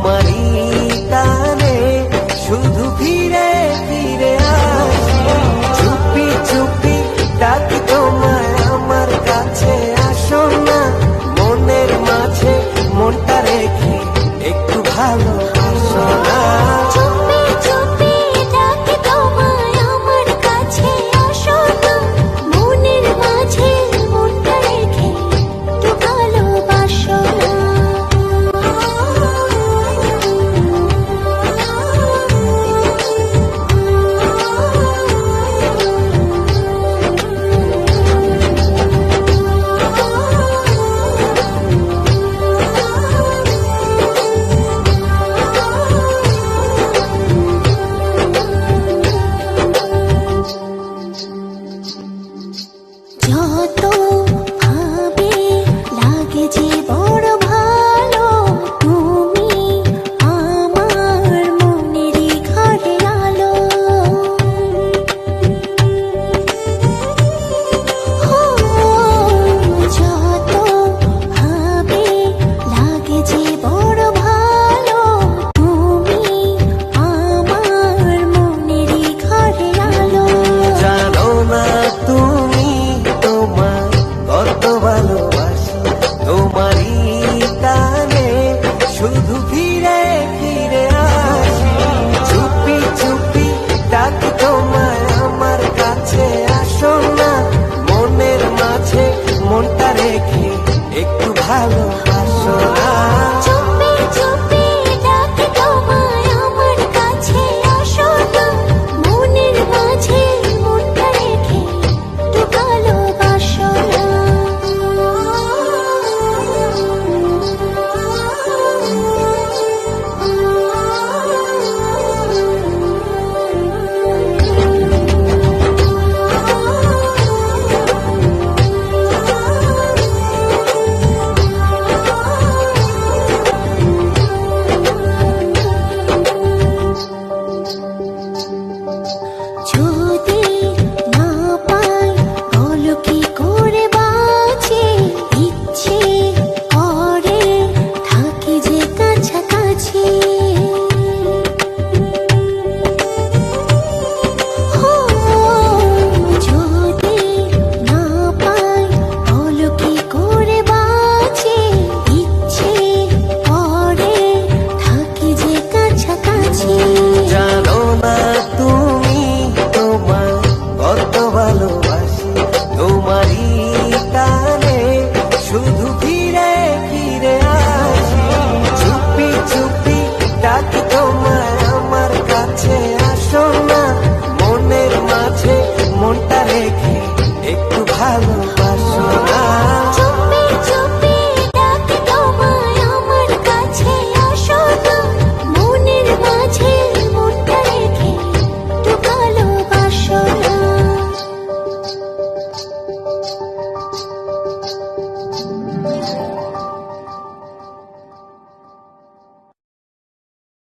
তোমারই টানে শুধু ফিরে ফিরে আসি। চুপি চুপি ডাকি তোমায় আমার কাছে, আসো না মনের মাঝে মনটা রেখে একটু ভালোবাসো না। যত ভাবে লাগে যে বড় ভালো, তুমি আমার মনেরই ঘরে আলো। যত ভাবে লাগে যে বড় ভালো, তুমি আমার মনেরই ঘরে আলো। জানো না তুমি কত ভালোবাসি তোমারই টানে শুধু ফিরে ফিরে আসি। চুপি চুপি ডাকি তোমায় আমার কাছে, আসো না মনের মাঝে মনটা রেখে একটু ভালোবাসো না। যদি না পাই বলো কি করে বাঁচি, ইচ্ছে করে থাকি যে কাছাকাছি। যদি না পাই বলো কি করে বাঁচি, ইচ্ছে করে থাকি যে কাছাকাছি। জানো না তুমি কত ভালোবাসি তোমারই টানে শুধু ফিরে ফিরে আসি। চুপি চুপি ডাকি তোমায় আমার কাছে, আসো না মনের মাঝে মনটা রেখে একটু ভালো